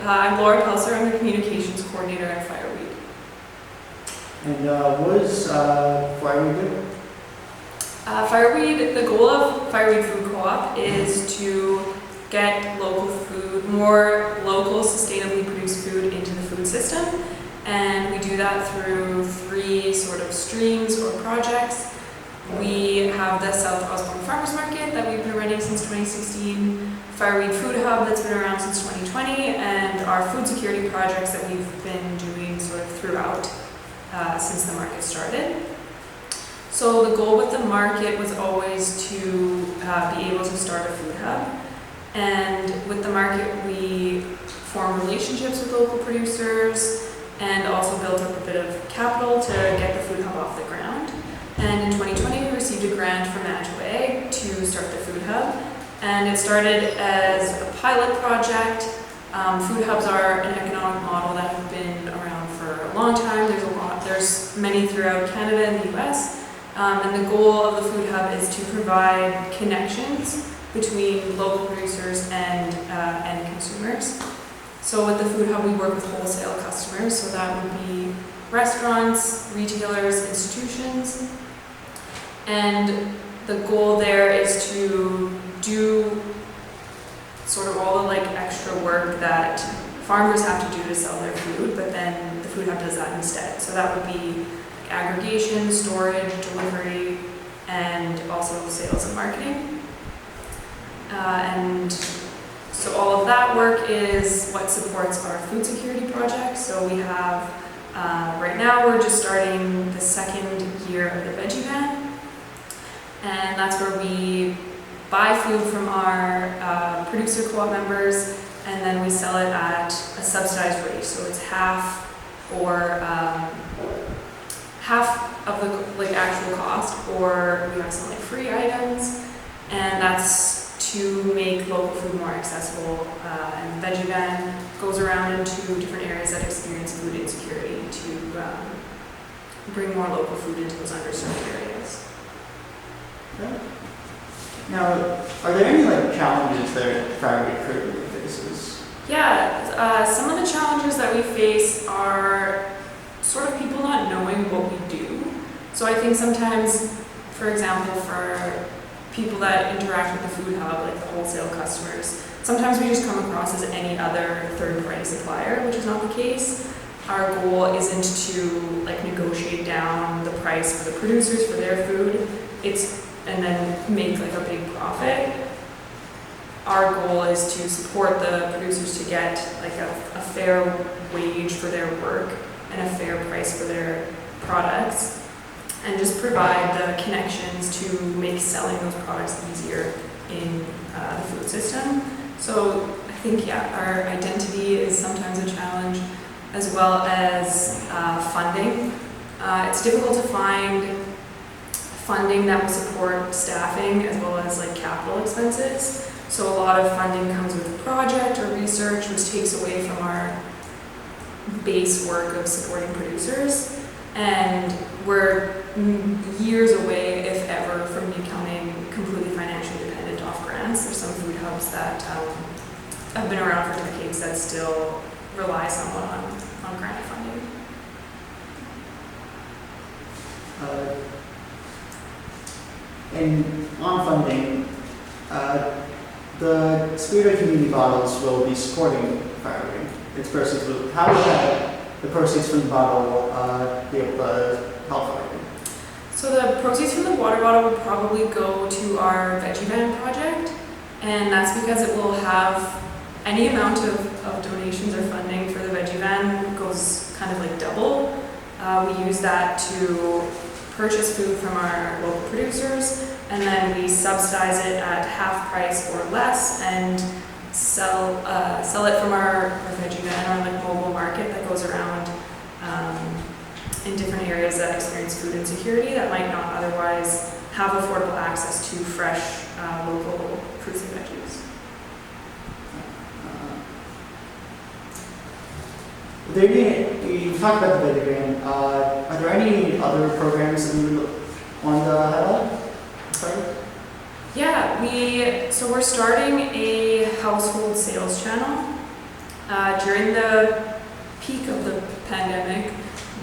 I'm Laura Pelser. I'm the communications coordinator at Fireweed. And what does Fireweed do? Fireweed, the goal of Fireweed Food Co-op is to get local food, more local, sustainably produced food into the food system. And we do that through 3 sort of streams or projects. We have the South Osborne Farmers Market that we've been running since 2016, Fireweed Food Hub that's been around since 2020, and our food security projects that we've been doing sort of throughout since the market started. So the goal with the market was always to be able to start a food hub. And with the market, we formed relationships with local producers and also built up a bit of capital to get the food hub off the ground. And in 2020, we received a grant from Agile to start the food hub. And it started as a pilot project. Food hubs are an economic model that have been around for a long time. There's many throughout Canada and the US. And the goal of the food hub is to provide connections between local producers and end consumers. So with the food hub, we work with wholesale customers. So that would be restaurants, retailers, institutions. And the goal there is to do sort of all the extra work that farmers have to do to sell their food, but then the food hub does that instead. So that would be aggregation, storage, delivery, and also sales and marketing. And so all of that work is what supports our food security project. So we have, right now we're just starting the 2nd year of the veggie van. And that's where we buy food from our producer co-op members, and then we sell it at a subsidized rate. So it's half or half of the actual cost, or we have some free items, and that's to make local food more accessible. And the veggie van goes around into different areas that experience food insecurity to bring more local food into those underserved areas. Okay. Now, are there any challenges that Fireweed currently faces? Yeah, some of the challenges that we face are sort of people not knowing what we do. So I think sometimes, for example, for people that interact with the food hub, like the wholesale customers, sometimes we just come across as any other third-party supplier, which is not the case. Our goal isn't to negotiate down the price for the producers for their food. And then make a big profit. Our goal is to support the producers to get a fair wage for their work and a fair price for their products, and just provide the connections to make selling those products easier in the food system. So I think, our identity is sometimes a challenge, as well as funding. It's difficult to find funding that will support staffing as well as capital expenses. So a lot of funding comes with a project or research, which takes away from our base work of supporting producers. And we're years away, if ever, from becoming completely financially dependent off grants. There's some food hubs that have been around for decades that still rely somewhat on grant funding. And on funding, the Spirit Community Bottles will be supporting Fireweed. Its proceeds will, how will the proceeds from the bottle be able to help Fireweed? So the proceeds from the water bottle will probably go to our veggie van project, and that's because it will have any amount of donations or funding for the veggie van goes kind of double. We use that to purchase food from our local producers, and then we subsidize it at half price or less and sell it from our veggie van, our mobile market that goes around in different areas that experience food insecurity that might not otherwise have affordable access to fresh local fruits and veggies. You talked about the veggie van. Are there any other programs that you would want to highlight? Sorry? Yeah, we're starting a household sales channel. During the peak of the pandemic,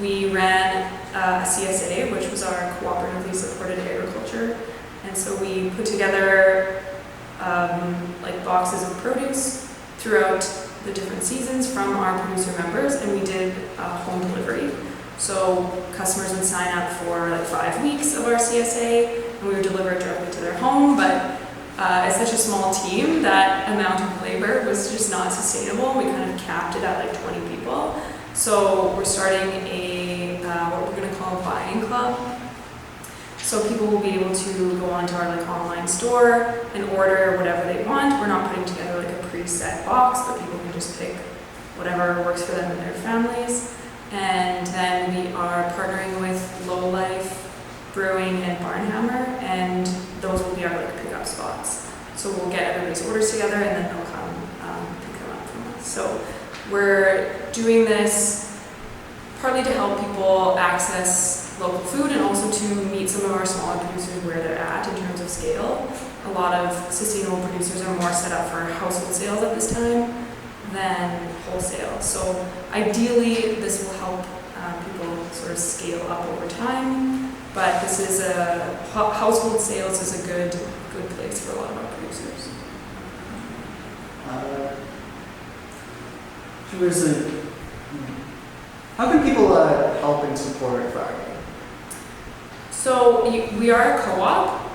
we ran a CSA, which was our cooperatively supported agriculture. And so we put together like boxes of produce throughout the different seasons from our producer members, and we did home delivery. So customers would sign up for like 5 weeks of our CSA, and we would deliver it directly to their home. But as such a small team, that amount of labor was just not sustainable. We kind of capped it at like 20 people. So we're starting a what we're going to call a buying club. So people will be able to go onto our like online store and order whatever they want. We're not putting together like a preset box, but people can just pick whatever works for them and their families. And then we are partnering with Low Life Brewing and Barnhammer, and those will be our like pickup spots. So we'll get everybody's orders together, and then they'll come pick them up from us. So we're doing this partly to help people access local food and also to meet some of our smaller producers where they're at in terms of scale. A lot of sustainable producers are more set up for household sales at this time than wholesale. So ideally, this will help people sort of scale up over time. But this is household sales is a good place for a lot of our producers. How can people help and support farming? So we are a co-op.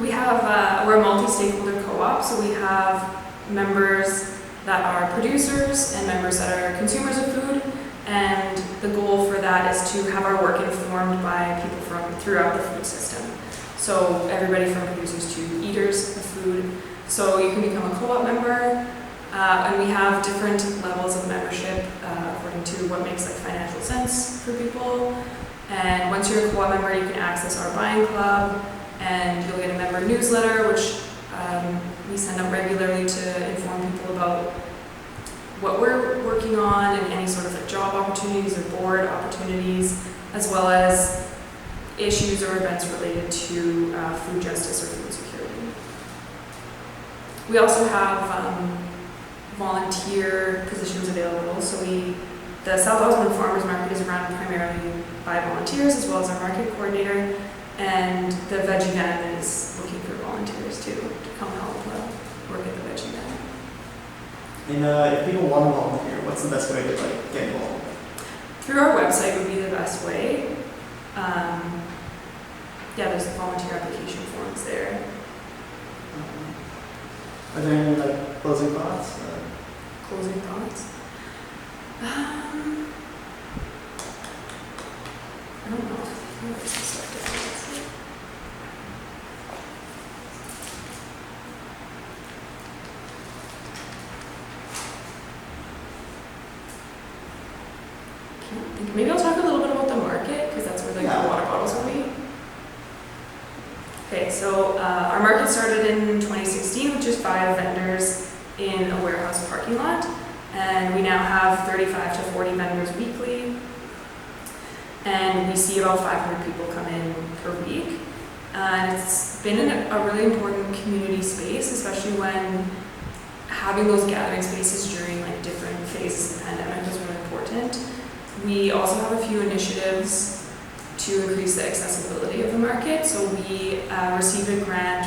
We have we're a multi-stakeholder co-op. So we have members that are producers and members that are consumers of food. And the goal for that is to have our work informed by people from throughout the food system. So everybody from producers to eaters of food. So you can become a co-op member, and we have different levels of membership according to what makes like financial sense for people. And once you're a co-op member, you can access our buying club, and you'll get a member newsletter, which we send out regularly to inform people about what we're working on and any sort of like job opportunities or board opportunities, as well as issues or events related to food justice or food security. We also have volunteer positions available. So the South Osmond Farmers Market is run primarily by volunteers, as well as our market coordinator, and the veggie van is looking for volunteers too to come help work at the veggie van. And if people want to volunteer, what's the best way to like get involved? Through our website would be the best way. There's volunteer application forms there. Are there any like closing thoughts? Closing thoughts? I don't know. I think there's some stuff different. Maybe I'll talk a little bit about the market, because that's where the water bottles will be. Okay, so our market started in 2016 with just 5 vendors in a warehouse parking lot, and we now have 35 to 40 vendors weekly, and we see about 500 people come in per week. And it's been a really important community space, especially when having those gathering spaces during like different phases of the pandemic was really important. We also have a few initiatives to increase the accessibility of the market. So we received a grant.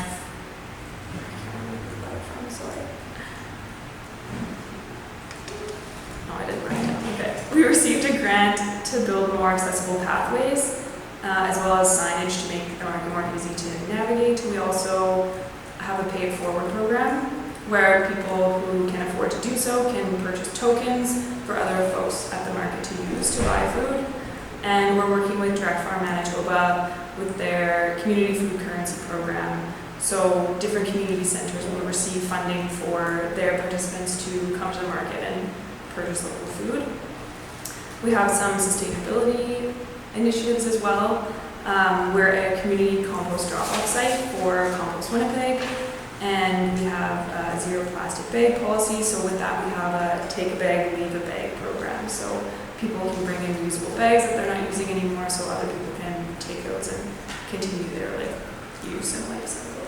No, I didn't write it down. Okay. We received a grant to build more accessible pathways, as well as signage to make the market more easy to navigate. We also have a pay it forward program, where people who can afford to do so can purchase tokens for other folks at the market to use to buy food. And we're working with Direct Farm Manitoba with their community food currency program. So different community centers will receive funding for their participants to come to the market and purchase local food. We have some sustainability initiatives as well. We're a community compost drop-off site for Compost Winnipeg. And we have a zero plastic bag policy. So with that, we have a take a bag, leave a bag program. So people can bring in reusable bags that they're not using anymore, so other people can take those and continue their use and life cycle.